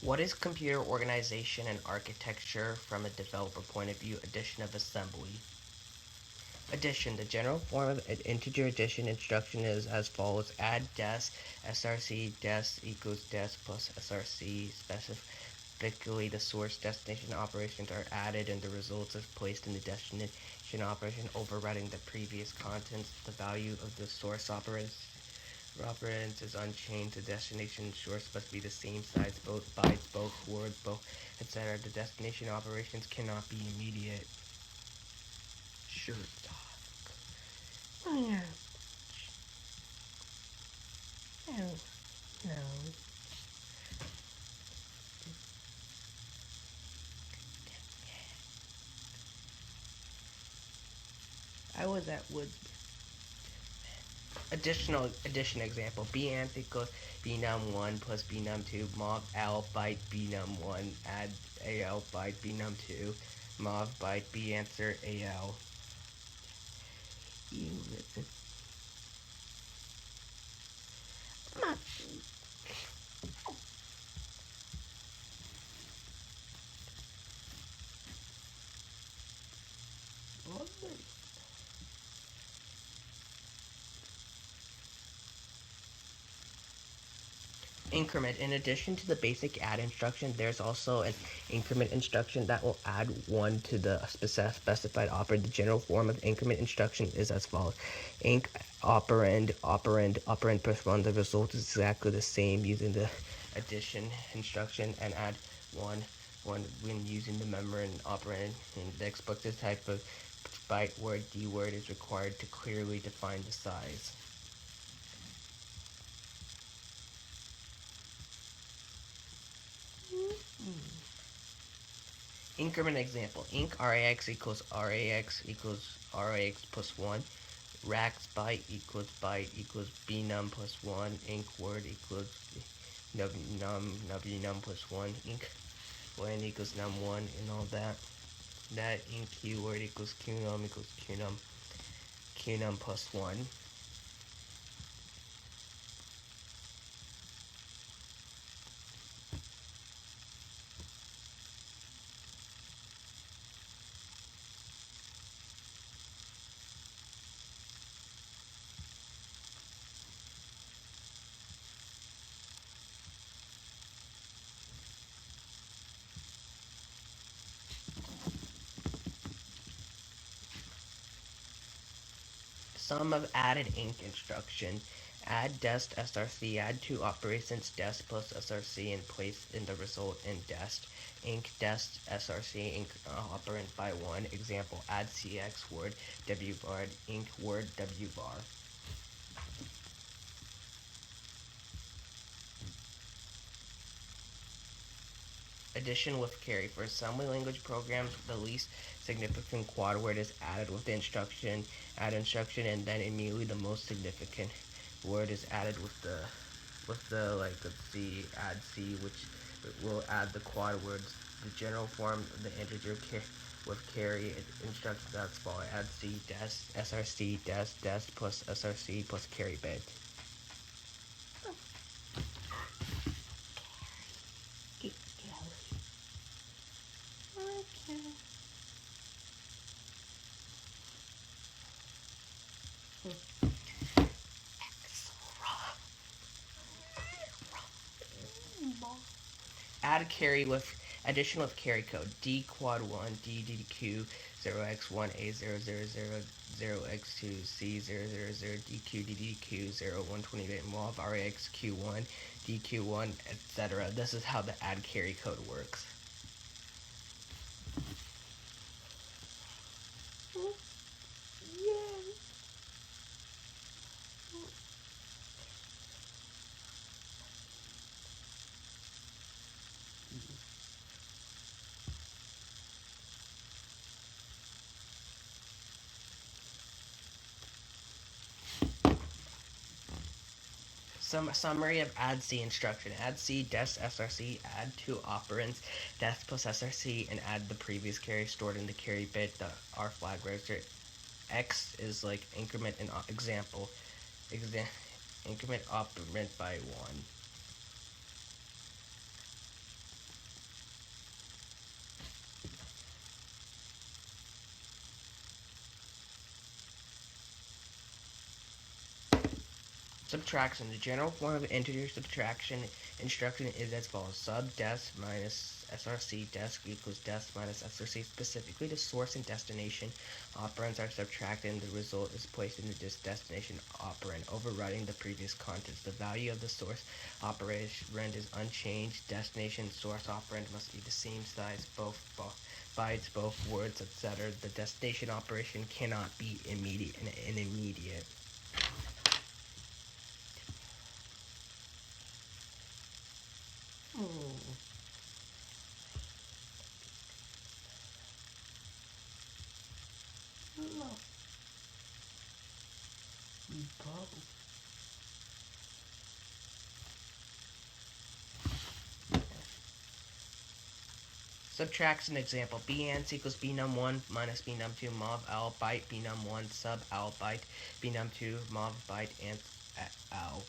What is computer organization and architecture from a developer point of view? Addition of assembly. Addition. The general form of an integer addition instruction is as follows. Add des src des equals des plus src. Specifically, the source destination operations are added and the results is placed in the destination operation, overriding the previous contents. The value of the source operand is unchanged. The destination source must be the same size, both bytes, both words, both etc. The destination operations cannot be immediate. Sure. Oh, yeah. No. No. I was at Woods. Addition example. B ant equals b num 1 plus b num 2. Mov l byte b num 1. Add al byte b num 2. Mov byte b answer al. You listen. Increment. In addition to the basic add instruction, there's also an increment instruction that will add 1 to the specified operand. The general form of increment instruction is as follows. Inc operand plus 1. The result is exactly the same using the addition instruction, and add 1 when using the memorand operand. And the explicit type of byte word D word is required to clearly define the size. Increment example. Inc rax equals rax plus 1. Rax byte equals b num plus 1. Inc word equals num plus 1. Inc when equals num 1 and all that. That inc q word equals q num plus 1. Sum of added inc instruction. Add dest src. Add two operations dest plus src and place in the result in dest. Inc dest src inc operand by 1. Example. Add cx word wvar inc word wvar. Addition with carry. For assembly language programs, the least significant quad word is added with the instruction, add instruction, and then immediately the most significant word is added with the like let's see, add c, which will add the quad words. The general form of the integer with carry instruction that's follow. Add c dest src dest plus src plus carry bit. Add carry with addition with carry code D quad 1 D DQ 0x1 A000 0x2 C000 DQ DDQ 0128 MOV RAXQ1 DQ1 etc. This is how the add carry code works. Some summary of add C instruction. Add C dest src, add two operands dest plus src, and add the previous carry stored in the carry bit, the R flag register. X is like increment and example. Increment operand by 1. Subtraction. The general form of integer subtraction instruction is as follows. Sub desc minus src desc equals desc minus src. Specifically, the source and destination operands are subtracted and the result is placed in the destination operand, overriding the previous contents. The value of the source operand is unchanged. Destination and source operand must be the same size, both bytes, both words, etc. The destination operation cannot be immediate. Subtraction example. Bnc equals bnum1 minus bnum2 mov al byte bnum1 sub al byte bnum2 mov byte and al.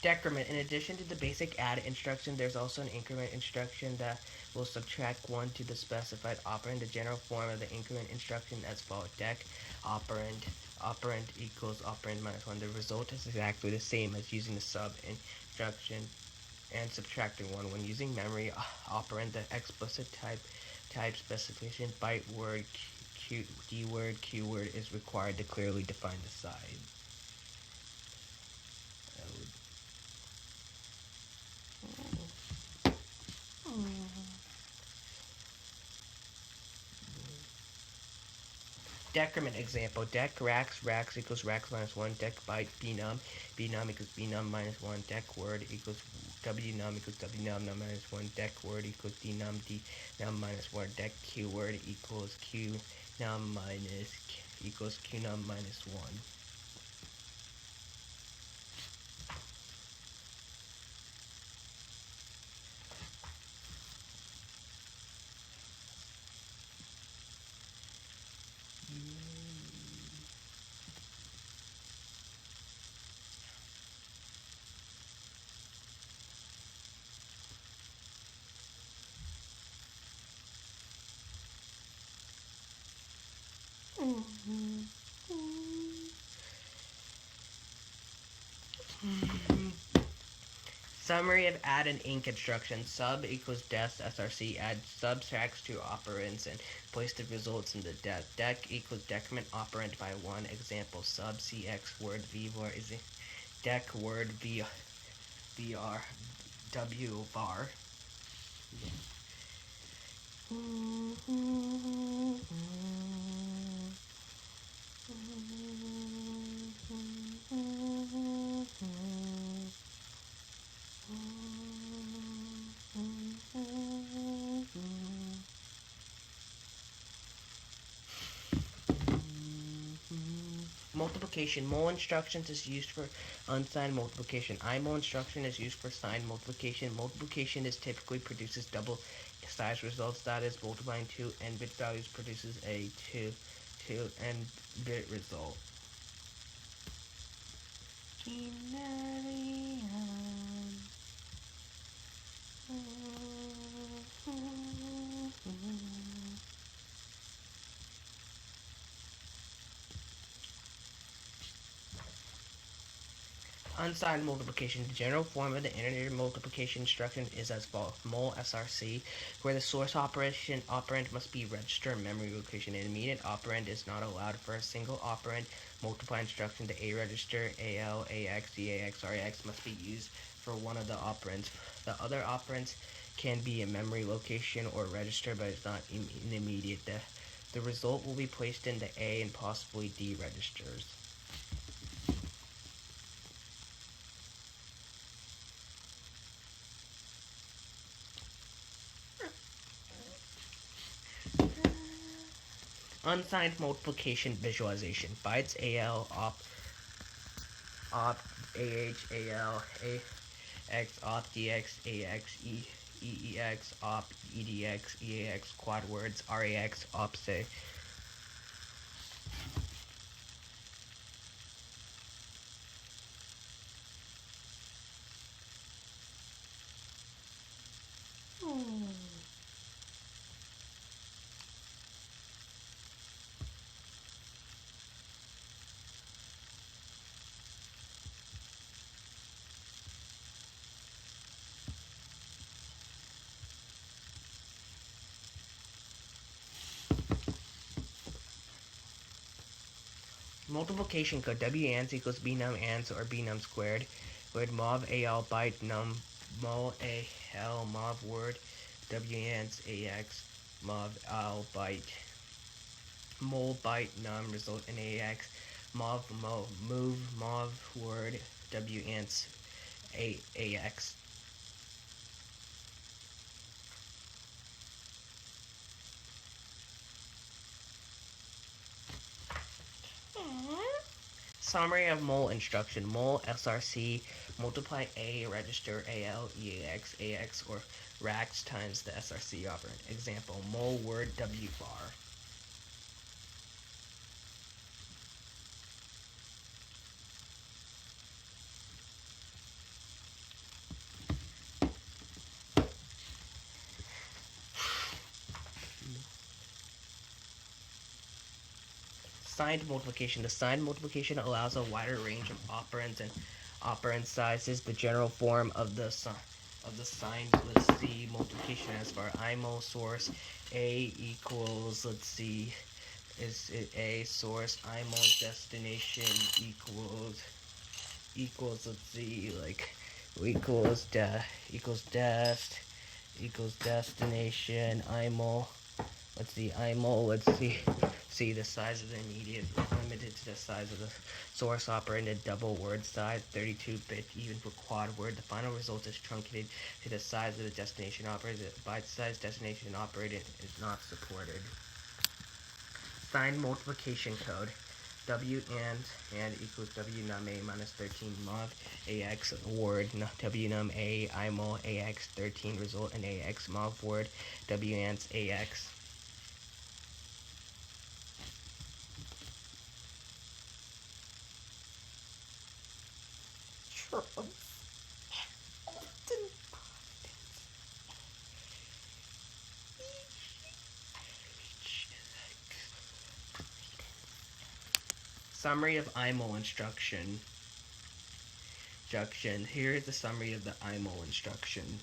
Decrement. In addition to the basic add instruction, there's also an increment instruction that will subtract 1 to the specified operand. The general form of the increment instruction as follows. Dec operand equals operand minus 1. The result is exactly the same as using the sub instruction and subtracting 1. When using memory operand, the explicit type specification byte word d word q word is required to clearly define the size. Decrement example. Dec rax equals rax minus 1. Dec byte bnum equals bnum minus 1. Dec word equals wnum equals wnum minus 1. Dec word equals dnum minus 1. Dec q word equals qnum minus 1. Summary of add and inc instruction. Sub equals desc src. Add subtracts 2 operands and place the results in the dec. Dec equals decrement operand by 1. Example. Sub cx word vvar is dec word vr w var. Multiplication. Mole instructions is used for unsigned multiplication. IMUL instruction is used for signed multiplication. Multiplication is typically produces double size results. That is, multiplying 2 n-bit values produces a 2 n-bit result. Unsigned multiplication. The general form of the integer multiplication instruction is as follows. Mul src, where the source operand must be register in memory location. An immediate operand is not allowed for a single operand multiply instruction. The A register, AL, AX, DAX, RAX must be used for one of the operands. The other operands can be a memory location or register, but it's not an immediate. The result will be placed in the A and possibly D registers. Unsigned multiplication visualization. Bytes AL op AH AL AX op DX AX EEX op EDX EAX quad words RAX op say. Multiplication code WANS equals BNUM ANS or BNUM squared with MOV AL byte num mol AL MOV word WANS AX MOV AL byte mol byte num result in AX MOV move MOV word WANS AX. Summary of mol instruction. Mol SRC multiply A register AL EAX AX or RAX times the SRC operand. Example, mol word W bar. Signed multiplication. The signed multiplication allows a wider range of operands and operand sizes. The general form of the signed, let's see, multiplication as for IMO source A equals, let's see, is it A source IMO destination equals let's see, like equals destination IMO. Let's see the size of the immediate is limited to the size of the source operand and double word size, 32-bit even for quad word. The final result is truncated to the size of the destination operand. The byte size destination operand is not supported. Signed multiplication code. W and equals W num A minus 13 MOV AX word W num A IMO AX 13 result in AX MOV word W ANS AX. Summary of IMO instruction. Here is the summary of the IMO instruction.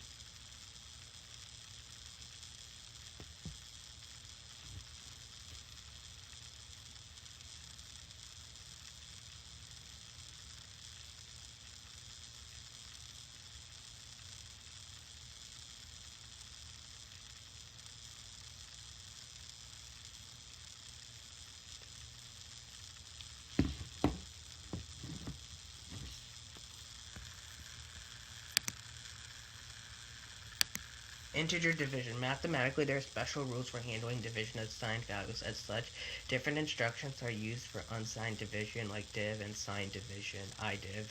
Integer division. Mathematically, there are special rules for handling division of signed values. As such, different instructions are used for unsigned division, like div, and signed division, IDiv.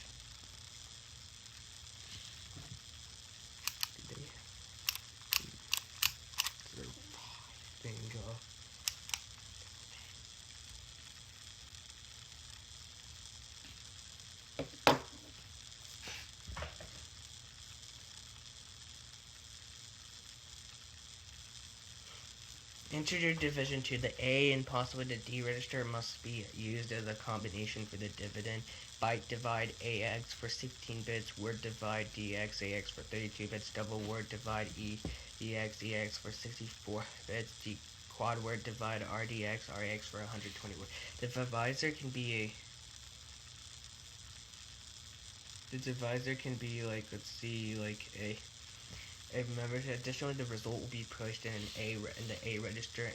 Integer division to the A and possibly the D register must be used as a combination for the dividend. Byte divide AX for 16 bits, word divide DX AX for 32 bits, double word divide EX for 64 bits, quad word divide RDX RAX for 120 words. The divisor can be like, let's see, like a member. Additionally, the result will be pushed in the A register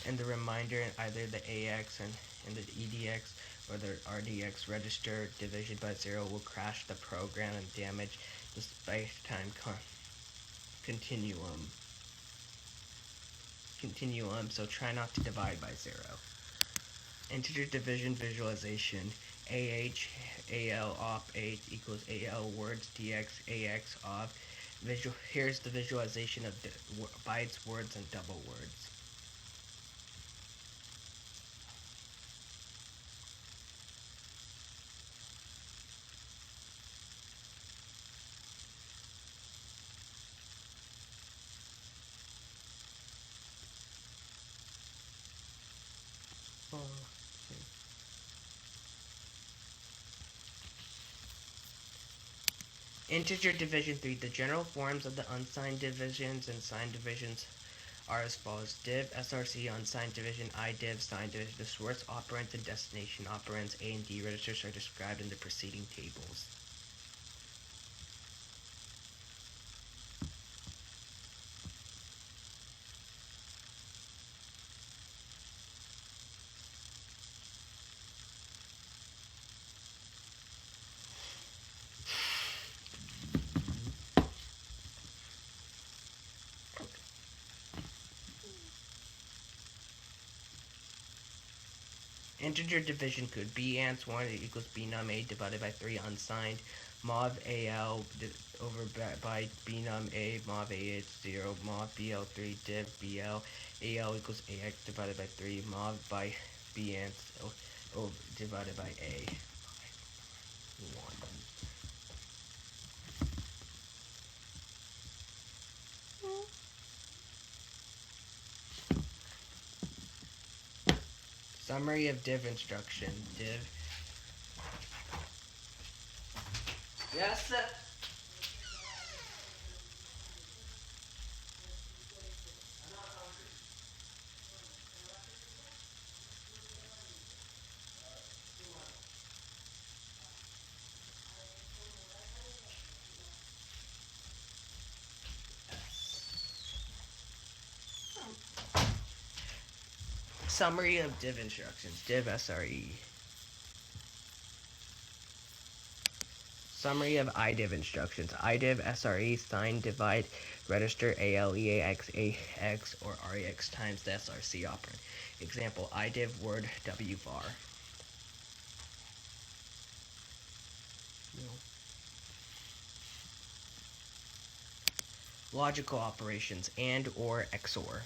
and the reminder in either the AX and the EDX or the RDX register. Division by 0 will crash the program and damage the space-time continuum. continuum, so try not to divide by 0. Integer division visualization. AL op 8 equals AL words dx AX of. Here's the visualization of bytes, words, and double words. Integer division 3. The general forms of the unsigned divisions and signed divisions are as follows. Div, SRC, unsigned division, IDiv, signed division. The source operands and destination operands A and D registers are described in the preceding tables. Integer division could be ans 1 equals bnum a divided by 3 unsigned. Mov al over by bnum a, mov a is 0, mov bl3 div bl al equals ax divided by 3, mov by b ans divided by a. 1. Summary of div instruction. Div. Yes, sir. Summary of div instructions. Div SRE. Summary of IDiv instructions. IDiv SRE sign divide register ALEAX AX or REX times the SRC operand. Example, IDiv word WVAR. Logical operations and or XOR.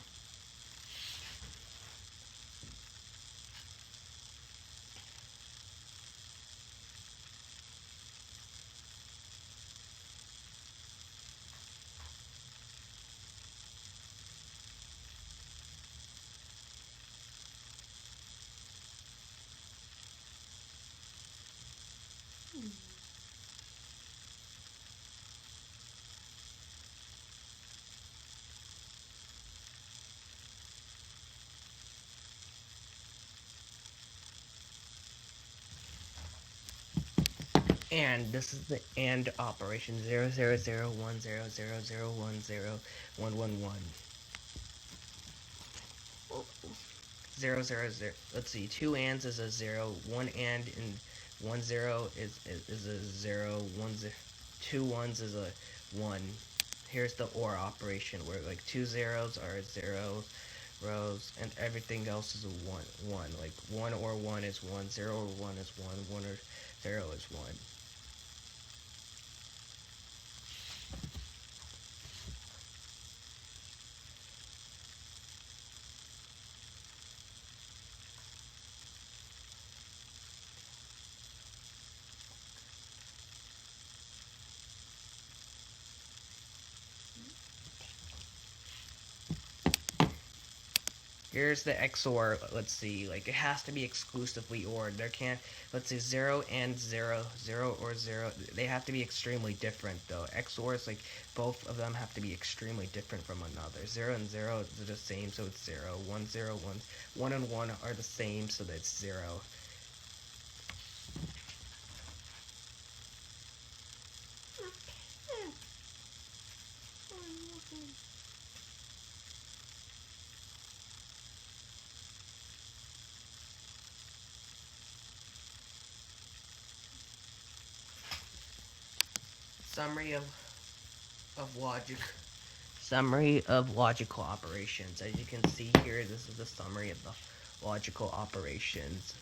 And this is the AND operation 0001000101111. 000. Let's see. 2 ands is a 0. 1 and and 1 0 is a 0. 2 ones is a 1. Here's the OR operation where like 2 zeros are 0 rows and everything else is a 1. Like 1 or 1 is 1. 0 or 1 is 1. 1 or 0 is 1. Here's the XOR, let's see, like it has to be exclusively OR. There can't, let's say 0 and 0, 0 or 0, they have to be extremely different though. XOR is like both of them have to be extremely different from another. 0 and 0 is the same, so it's 0. 1, 0, 1, 1 and 1 are the same, so that's 0. Summary of logic Summary of logical operations. As you can see here, this is the summary of the logical operations.